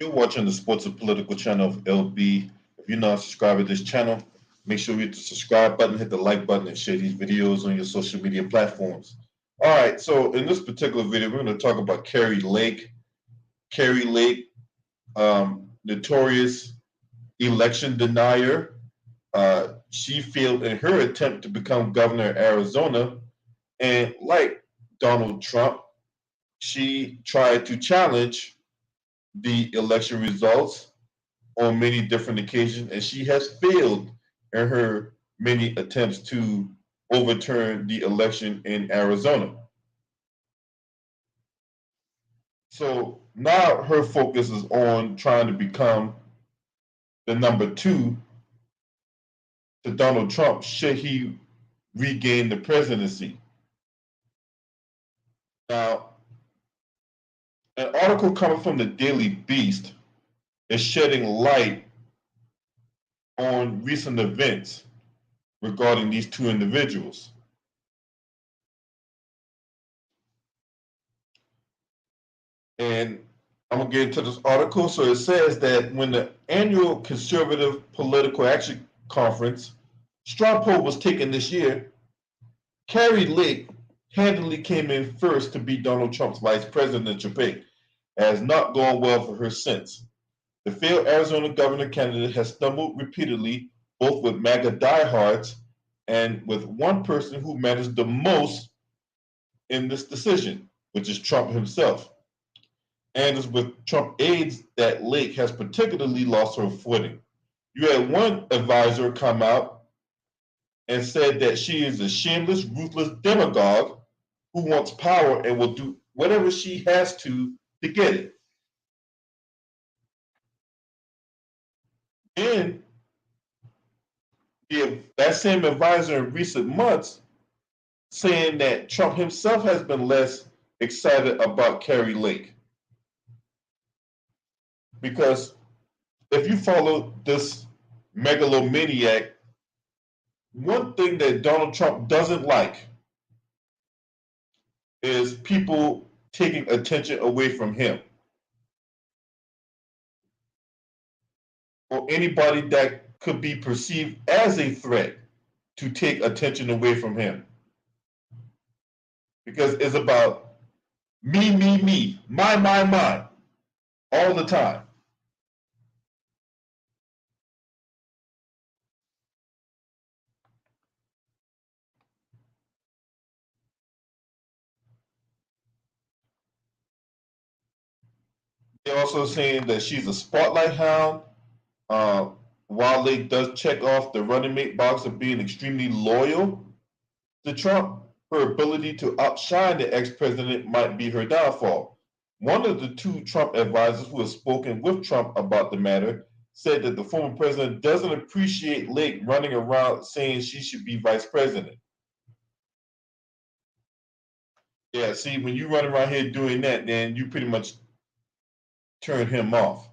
You're watching the Sports and Political channel of LB. If you're not subscribed to this channel, make sure you hit the subscribe button, hit the like button, and share these videos on your social media platforms. All right, so in this particular video, we're going to talk about Kari Lake. Kari Lake, notorious election denier. She failed in her attempt to become governor of Arizona. And like Donald Trump, she tried to challenge the election results on many different occasions, and she has failed in her many attempts to overturn the election in Arizona. So now her focus is on trying to become the number two to Donald Trump should he regain the presidency. Now, an article coming from the Daily Beast is shedding light on recent events regarding these two individuals. And I'm going to get into this article. So it says that when the annual Conservative Political Action Conference straw poll was taken this year, Kari Lake handily came in first to beat Donald Trump's vice presidential pick. It has not gone well for her since. The failed Arizona governor candidate has stumbled repeatedly, both with MAGA diehards and with one person who matters the most in this decision, which is Trump himself. And it's with Trump aides that Lake has particularly lost her footing. You had one advisor come out and said that she is a shameless, ruthless demagogue who wants power and will do whatever she has to get it. And that same advisor in recent months saying that Trump himself has been less excited about Kari Lake. Because if you follow this megalomaniac, one thing that Donald Trump doesn't like is people taking attention away from him or anybody that could be perceived as a threat to take attention away from him. Because it's about me, my, all the time. They're also saying that she's a spotlight hound. Uh, while Lake does check off the running mate box of being extremely loyal to Trump, her ability to outshine the ex-president might be her downfall. One of the two Trump advisors who has spoken with Trump about the matter said that the former president doesn't appreciate Lake running around saying she should be vice president. Yeah, see, when you run around here doing that, then you pretty much turn him off.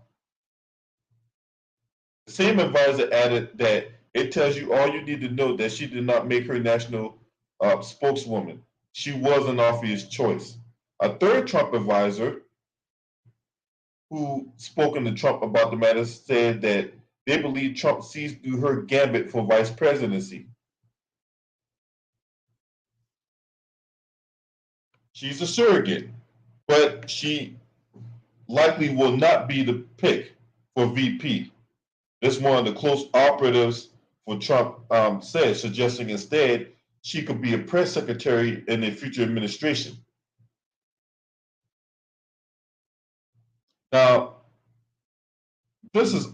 The same advisor added that it tells you all you need to know that she did not make her national spokeswoman. She was an obvious choice. A third Trump advisor who spoken to Trump about the matter said that they believe Trump sees through her gambit for vice presidency. She's a surrogate, but she likely will not be the pick for VP. This one of the close operatives for Trump said, suggesting instead she could be a press secretary in a future administration. Now, this is,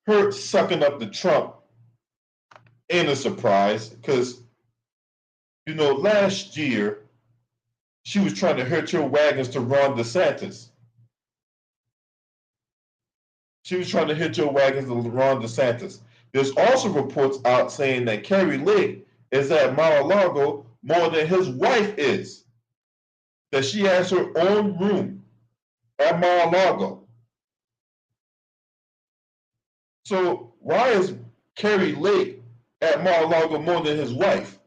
her sucking up to Trump ain't a surprise because, last year she was trying to hitch her wagons to Ron DeSantis. She was trying to hitch her wagons to Ron DeSantis. There's also reports out saying that Kari Lake is at Mar-a-Lago more than his wife is. That she has her own room at Mar-a-Lago. So why is Kari Lake at Mar-a-Lago more than his wife?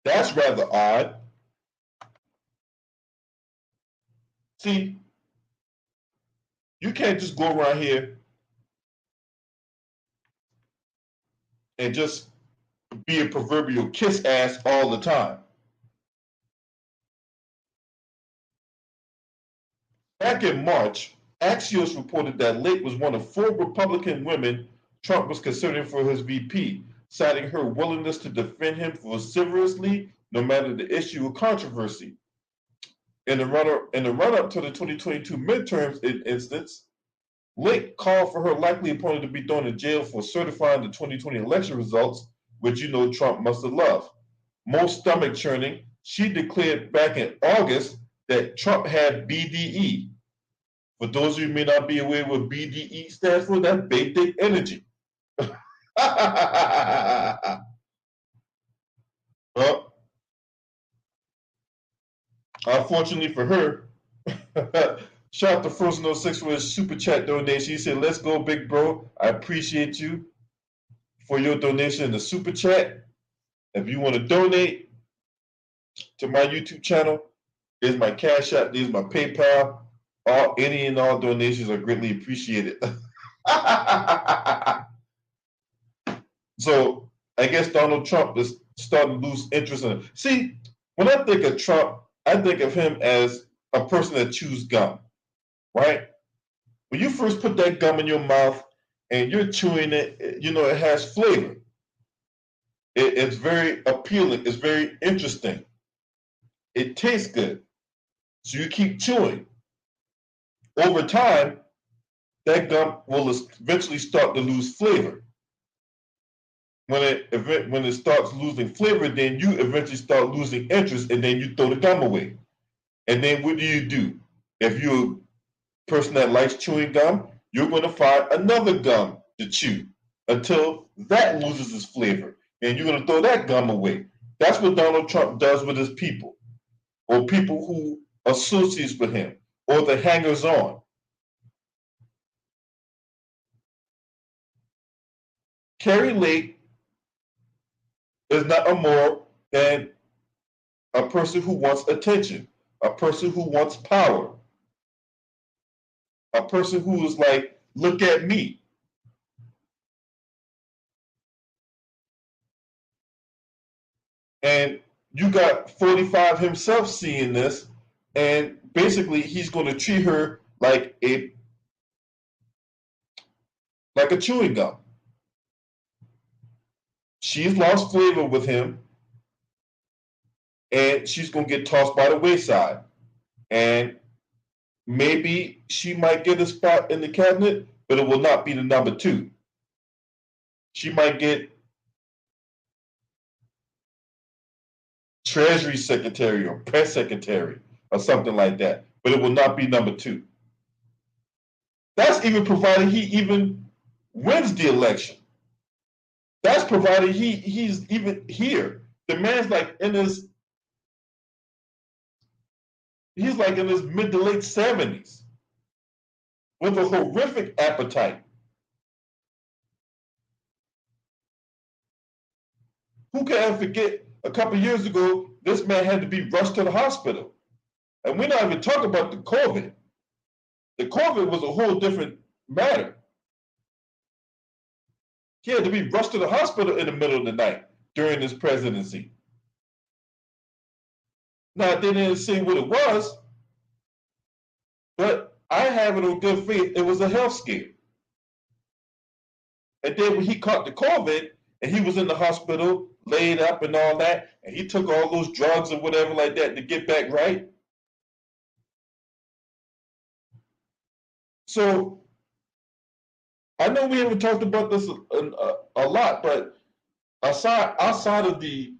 That's rather odd. See, You can't just go around here and just be a proverbial kiss ass all the time. Back in March, Axios reported that Lake was one of 4 Republican women Trump was considering for his VP, citing her willingness to defend him vociferously no matter the issue or controversy. In the run-up to the 2022 midterms instance, Lake called for her likely opponent to be thrown in jail for certifying the 2020 election results, which you know Trump must have loved. Most stomach churning, she declared back in August that Trump had BDE. For those of you who may not be aware what BDE stands for, that's big dick energy. Well, unfortunately for her, shout out to Frozen06 for his super chat donation. He said, "Let's go, big bro. I appreciate you for your donation in the super chat. If you want to donate to my YouTube channel, there's my Cash App, there's my PayPal. Any and all donations are greatly appreciated." So I guess Donald Trump is starting to lose interest in it. See, when I think of Trump, I think of him as a person that chews gum, right? When you first put that gum in your mouth and you're chewing it, you know, it has flavor. It's very appealing. It's very interesting. It tastes good. So you keep chewing. Over time, that gum will eventually start to lose flavor. When it starts losing flavor, then you eventually start losing interest, and then you throw the gum away. And then what do? If you're a person that likes chewing gum, you're going to find another gum to chew until that loses its flavor, and you're going to throw that gum away. That's what Donald Trump does with his people, or people who associates with him, or the hangers-on. Kari Lake is not more than a person who wants attention, a person who wants power, a person who is like, look at me. And you got 45 himself seeing this, and basically he's going to treat her like a chewing gum. She's lost flavor with him, and she's going to get tossed by the wayside. And maybe she might get a spot in the cabinet, but it will not be the number 2. She might get Treasury Secretary or Press Secretary or something like that, but it will not be number 2. That's even provided he even wins the election. That's provided he's even here. The man's like in his he's like in his mid to late 70s with a horrific appetite. Who can ever forget a couple years ago, this man had to be rushed to the hospital. And we're not even talking about the COVID. The COVID was a whole different matter. He had to be rushed to the hospital in the middle of the night during his presidency. Now, they didn't say what it was, but I have it on good faith, it was a health scare. And then when he caught the COVID and he was in the hospital, laid up and all that, and he took all those drugs or whatever like that to get back right. So I know we haven't talked about this a lot, but outside of the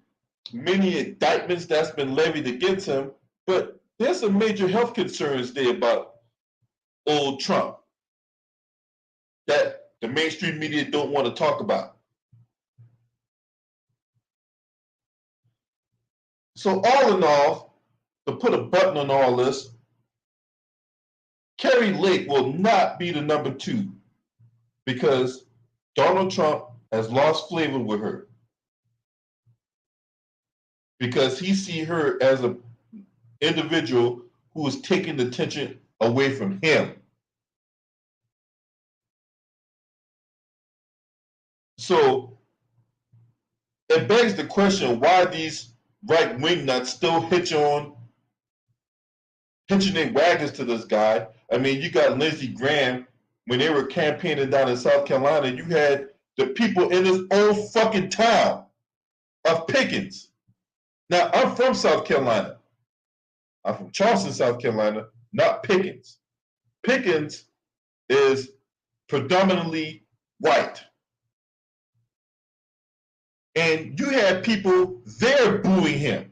many indictments that's been levied against him, but there's some major health concerns there about old Trump that the mainstream media don't want to talk about. So all in all, to put a button on all this, Kari Lake will not be the number 2 because Donald Trump has lost flavor with her, because he see her as an individual who is taking the attention away from him. So it begs the question why these right wing nuts still hitching their wagons to this guy. I mean, you got Lindsey Graham when they were campaigning down in South Carolina. You had the people in his own fucking town of Pickens. Now, I'm from South Carolina. I'm from Charleston, South Carolina, not Pickens. Pickens is predominantly white. And you had people there booing him.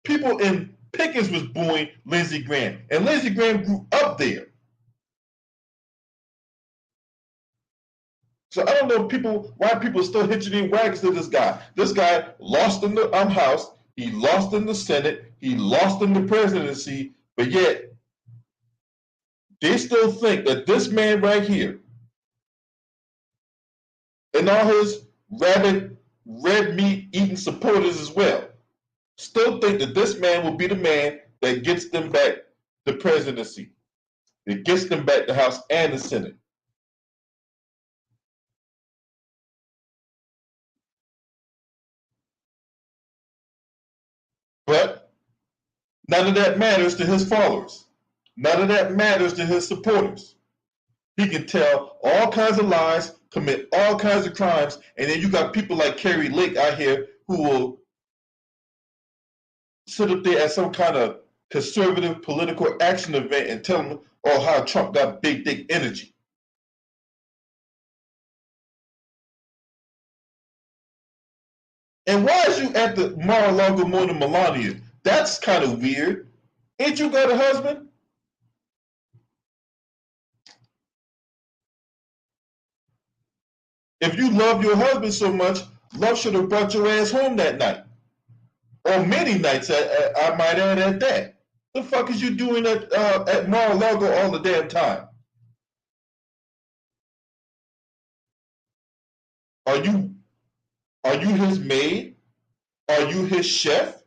People in Pickens was booing Lindsey Graham. And Lindsey Graham grew up there. So I don't know why people are still hitching their wagons to this guy. This guy lost in the House. He lost in the Senate. He lost in the presidency. But yet, they still think that this man right here and all his rabid red meat eating supporters as well still think that this man will be the man that gets them back the presidency, that gets them back the House and the Senate. But none of that matters to his followers. None of that matters to his supporters. He can tell all kinds of lies, commit all kinds of crimes, and then you got people like Kari Lake out here who will sit up there at some kind of conservative political action event and tell them, oh, how Trump got big dick energy. And why is you at the Mar-a-Lago more than Melania? That's kind of weird. Ain't you got a husband? If you love your husband so much, love should have brought your ass home that night. Or many nights, I might add at that. The fuck is you doing at Mar-a-Lago all the damn time? Are you his maid? Are you his chef?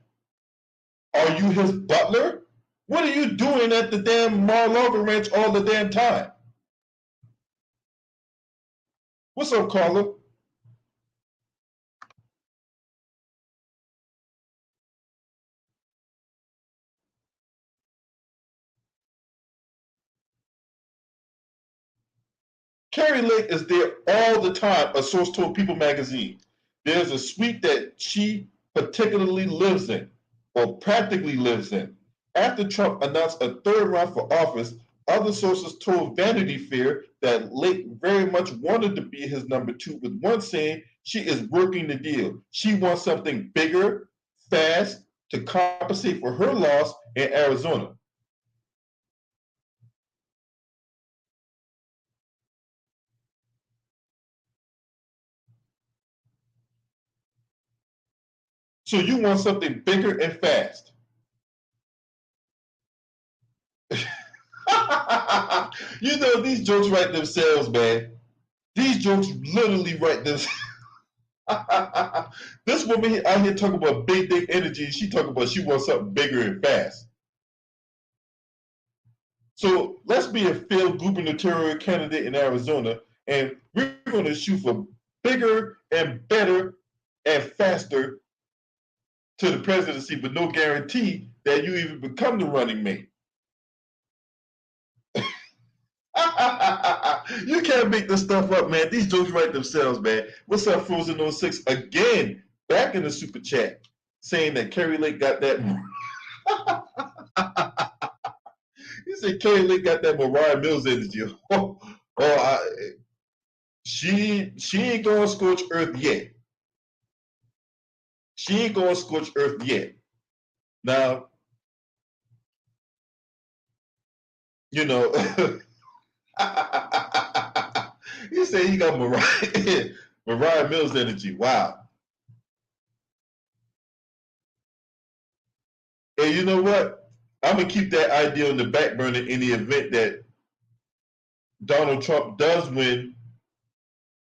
Are you his butler? What are you doing at the damn Mar-a-Lago ranch all the damn time? What's up, Carla? Kari Lake is there all the time, a source told People magazine. There's a suite that she particularly lives in, or practically lives in. After Trump announced a third run for office, other sources told Vanity Fair that Lake very much wanted to be his number two, with one saying she is working the deal. She wants something bigger, fast, to compensate for her loss in Arizona. So you want something bigger and fast. You know, these jokes write themselves, man. These jokes literally write themselves. This woman out here talking about big dick energy, and she talking about she wants something bigger and fast. So let's be a failed gubernatorial candidate in Arizona, and we're going to shoot for bigger and better and faster to the presidency, but no guarantee that you even become the running mate. You can't make this stuff up, man. These jokes write themselves, man. What's up, Frozen06? Again, back in the super chat, saying that Kari Lake got that. He said Kari Lake got that Mariah Mills energy. She ain't gonna scorch earth yet. She ain't gonna scorch earth yet. Now, you know, he said he got Mariah Mills energy. Wow. And you know what? I'm gonna keep that idea on the back burner in the event that Donald Trump does win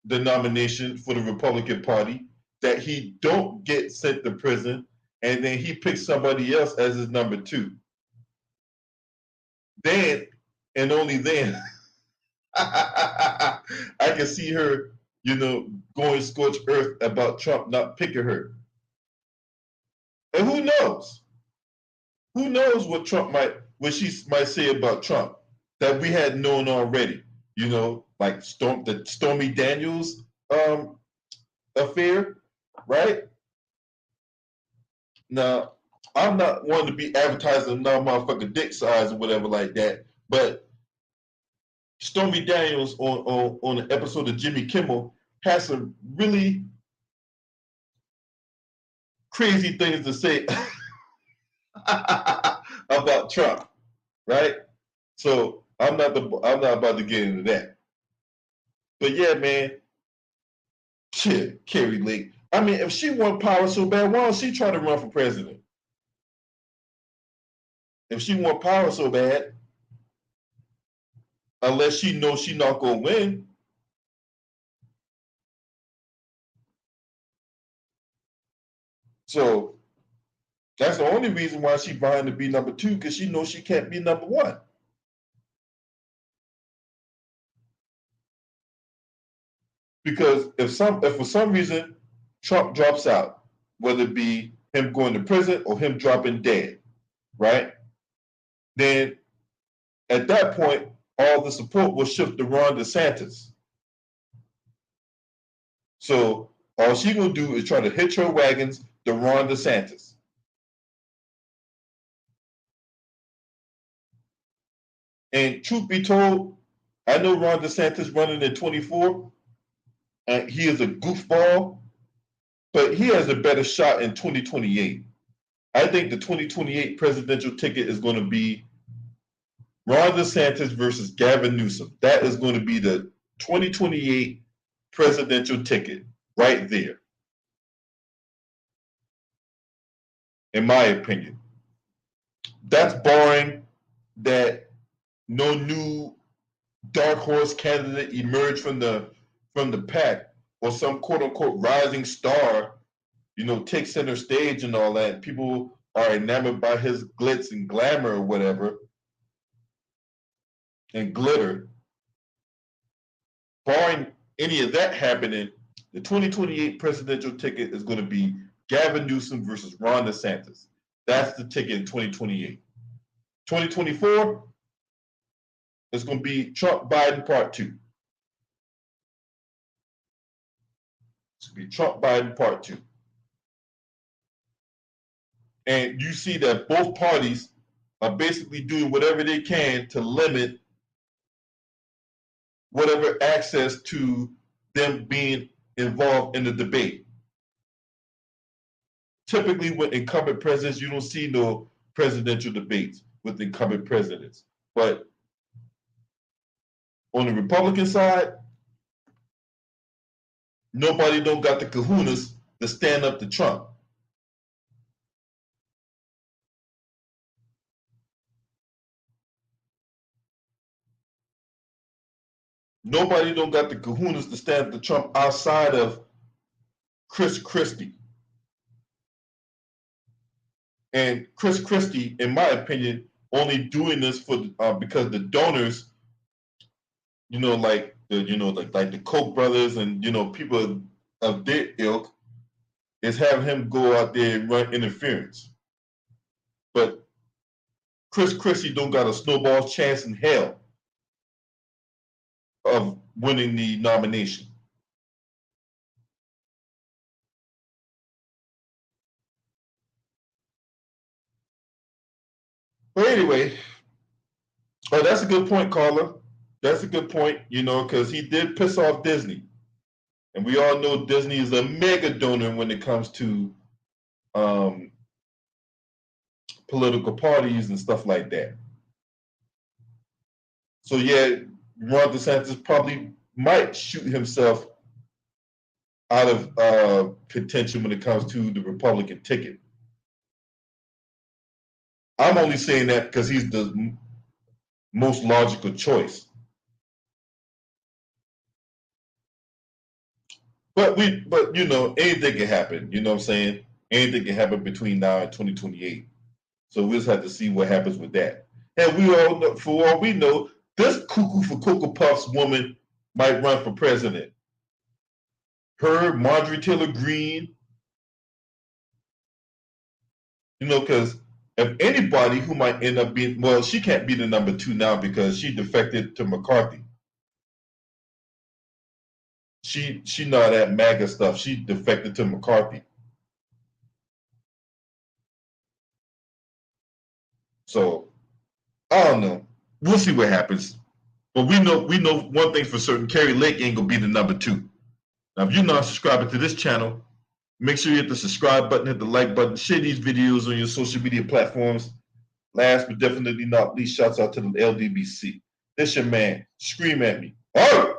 the nomination for the Republican Party, that he don't get sent to prison, and then he picks somebody else as his number two. Then, and only then, I can see her, going scorched earth about Trump not picking her. And who knows? Who knows what she might say about Trump that we had known already? Like the Stormy Daniels affair, right? Now, I'm not one to be advertising no motherfucking dick size or whatever like that, but Stormy Daniels on an episode of Jimmy Kimmel has some really crazy things to say about Trump, right? So I'm not about to get into that. But yeah, man, shit, Kari Lake. I mean, if she want power so bad, why don't she try to run for president? If she want power so bad, unless she knows she not gonna win. So that's the only reason why she vying to be number two, because she knows she can't be number one. Because if for some reason Trump drops out, whether it be him going to prison or him dropping dead, right? Then at that point, all the support will shift to Ron DeSantis. So all she gonna do is try to hitch her wagons to Ron DeSantis. And truth be told, I know Ron DeSantis running in 24, and he is a goofball, but he has a better shot in 2028. I think the 2028 presidential ticket is going to be Ron DeSantis versus Gavin Newsom. That is going to be the 2028 presidential ticket right there, in my opinion. That's barring that no new dark horse candidate emerge from the pack, or some quote unquote rising star, take center stage and all that. People are enamored by his glitz and glamour or whatever, and glitter. Barring any of that happening, the 2028 presidential ticket is going to be Gavin Newsom versus Ron DeSantis. That's the ticket in 2028. 2024 is going to be Trump Biden Part 2. It's going to be Trump Biden Part 2. And you see that both parties are basically doing whatever they can to limit whatever access to them being involved in the debate. Typically, with incumbent presidents, you don't see no presidential debates with incumbent presidents. But on the Republican side, nobody don't got the kahunas to stand up to Trump. Nobody don't got the kahunas to stand up to Trump outside of Chris Christie. And Chris Christie, in my opinion, only doing this for because the donors, like the Koch brothers and people of their ilk, is having him go out there and run interference. But Chris Christie don't got a snowball's chance in hell of winning the nomination. But anyway, that's a good point, Carla. That's a good point, because he did piss off Disney. And we all know Disney is a mega donor when it comes to political parties and stuff like that. So yeah, Ron DeSantis probably might shoot himself out of contention when it comes to the Republican ticket. I'm only saying that because he's the most logical choice. But anything can happen. You know what I'm saying? Anything can happen between now and 2028. So we'll just have to see what happens with that. And we all know, for all we know, this cuckoo for Cocoa Puffs woman might run for president. Her, Marjorie Taylor Greene, because if anybody who might end up being, well, she can't be the number 2 now because she defected to McCarthy. She know that MAGA stuff. She defected to McCarthy. So I don't know. We'll see what happens. But we know one thing for certain: Kari Lake ain't gonna be the number 2. Now, if you're not subscribing to this channel, make sure you hit the subscribe button, hit the like button, share these videos on your social media platforms. Last but definitely not least, shouts out to the LDBC. This your man. Scream at me. All right.